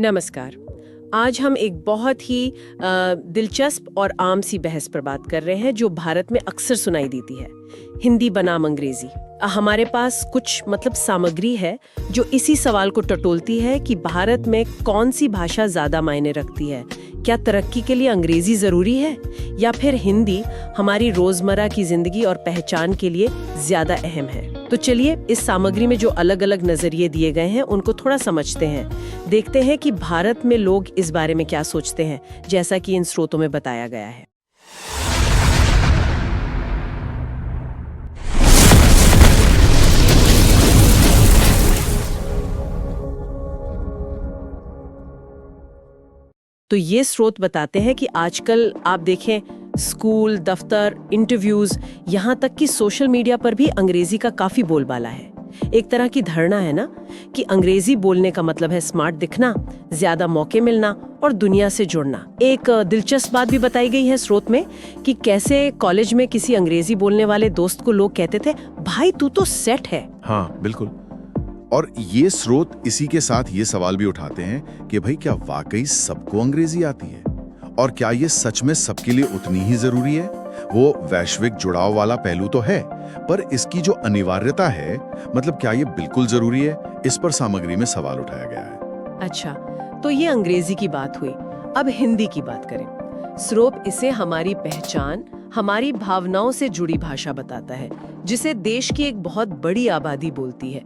नमस्कार। आज हम एक बहुत ही दिलचस्प और आम सी बहस पर बात कर रहे हैं जो भारत में अक्सर सुनाई देती है, हिंदी बनाम अंग्रेजी। हमारे पास कुछ सामग्री है जो इसी सवाल को टटोलती है कि भारत में कौन सी भाषा ज्यादा मायने रखती है। क्या तरक्की के लिए अंग्रेजी जरूरी है या फिर हिंदी हमारी रोजमर्रा की जिंदगी और पहचान के लिए ज्यादा अहम है? तो चलिए इस सामग्री में जो अलग अलग नजरिए दिए गए हैं उनको थोड़ा समझते हैं। देखते हैं कि भारत में लोग इस बारे में क्या सोचते हैं, जैसा कि इन स्रोतों में बताया गया है। तो ये स्रोत बताते हैं कि आजकल आप देखें, स्कूल, दफ्तर, इंटरव्यूज, यहाँ तक कि सोशल मीडिया पर भी अंग्रेजी का काफी बोलबाला है। एक तरह की धारणा है ना कि अंग्रेजी बोलने का मतलब है स्मार्ट दिखना, ज्यादा मौके मिलना और दुनिया से जुड़ना। एक दिलचस्प बात भी बताई गई है स्रोत में कि कैसे कॉलेज में किसी अंग्रेजी बोलने वाले दोस्त को लोग कहते थे, भाई तू तो सेट है। हाँ बिल्कुल। और ये स्रोत इसी के साथ ये सवाल भी उठाते हैं कि भाई क्या वाकई सबको अंग्रेजी आती है और क्या ये सच में सबके लिए उतनी ही जरूरी है? वो वैश्विक जुड़ाव वाला पहलू तो है, पर इसकी जो अनिवार्यता है, क्या ये बिल्कुल जरूरी है? इस पर सामग्री में सवाल उठाया गया है। अच्छा, तो ये अंग्रेजी की बात हुई। अब हिंदी की बात करें। स्रोत इसे हमारी पहचान, हमारी भावनाओं से जुड़ी भाषा बताता है, जिसे देश की एक बहुत बड़ी आबादी बोलती है।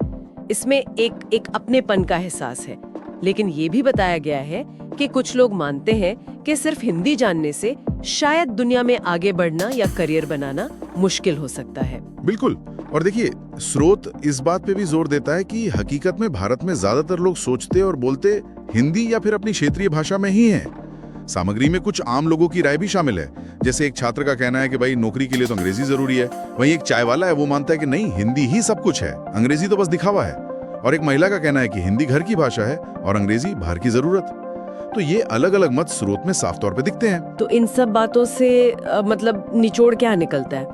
इसमें एक अपनेपन का एहसास है। लेकिन ये भी बताया गया है कि कुछ लोग मानते हैं कि सिर्फ हिंदी जानने से शायद दुनिया में आगे बढ़ना या करियर बनाना मुश्किल हो सकता है। बिल्कुल। और देखिए, स्रोत इस बात पे भी जोर देता है कि हकीकत में भारत में ज्यादातर लोग सोचते और बोलते हिंदी या फिर अपनी क्षेत्रीय भाषा में ही हैं। सामग्री में कुछ आम लोगों की राय भी शामिल है। जैसे एक छात्र का कहना है कि भाई नौकरी के लिए तो अंग्रेजी जरूरी है। वहीं एक चाय वाला है, वो मानता है कि नहीं, हिंदी ही सब कुछ है, अंग्रेजी तो बस दिखावा है। और एक महिला का कहना है कि हिंदी घर की भाषा है और अंग्रेजी बाहर की जरूरत। तो ये अलग अलग मत स्रोत में साफ तौर पे दिखते हैं। तो इन सब बातों से निचोड़ क्या निकलता है?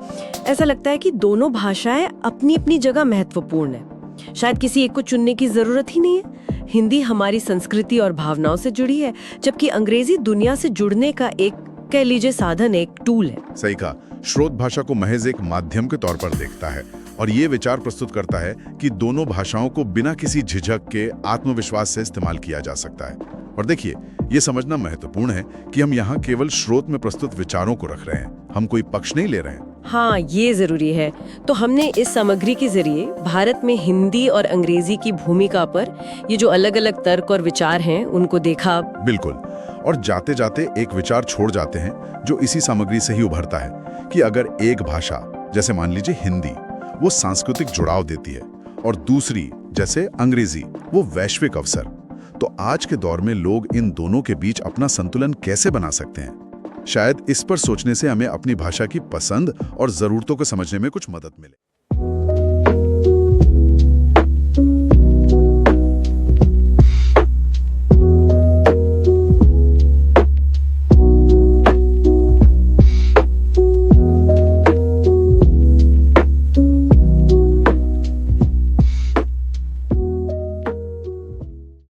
ऐसा लगता है कि दोनों भाषाएं अपनी अपनी जगह महत्वपूर्ण है। शायद किसी एक को चुनने की जरूरत ही नहीं है। हिंदी हमारी संस्कृति और भावनाओं से जुड़ी है, जबकि अंग्रेजी दुनिया से जुड़ने का एक, कह लीजिए, साधन, एक टूल है। सही कहा। स्रोत भाषा को महज एक माध्यम के तौर पर देखता है और ये विचार प्रस्तुत करता है कि दोनों भाषाओं को बिना किसी झिझक के आत्मविश्वास से इस्तेमाल किया जा सकता है। और देखिए, ये समझना महत्वपूर्ण है कि हम यहाँ केवल स्रोत में प्रस्तुत विचारों को रख रहे हैं, हम कोई पक्ष नहीं ले रहे हैं। हाँ, ये जरूरी है। तो हमने इस सामग्री के जरिए भारत में हिंदी और अंग्रेजी की भूमिका पर ये जो अलग अलग तर्क और विचार हैं उनको देखा। बिल्कुल। और जाते जाते एक विचार छोड़ जाते हैं जो इसी सामग्री से ही उभरता है कि अगर एक भाषा, जैसे मान लीजिए हिंदी, वो सांस्कृतिक जुड़ाव देती है और दूसरी, जैसे अंग्रेजी, वो वैश्विक अवसर, तो आज के दौर में लोग इन दोनों के बीच अपना संतुलन कैसे बना सकते हैं? शायद इस पर सोचने से हमें अपनी भाषा की पसंद और जरूरतों को समझने में कुछ मदद मिले।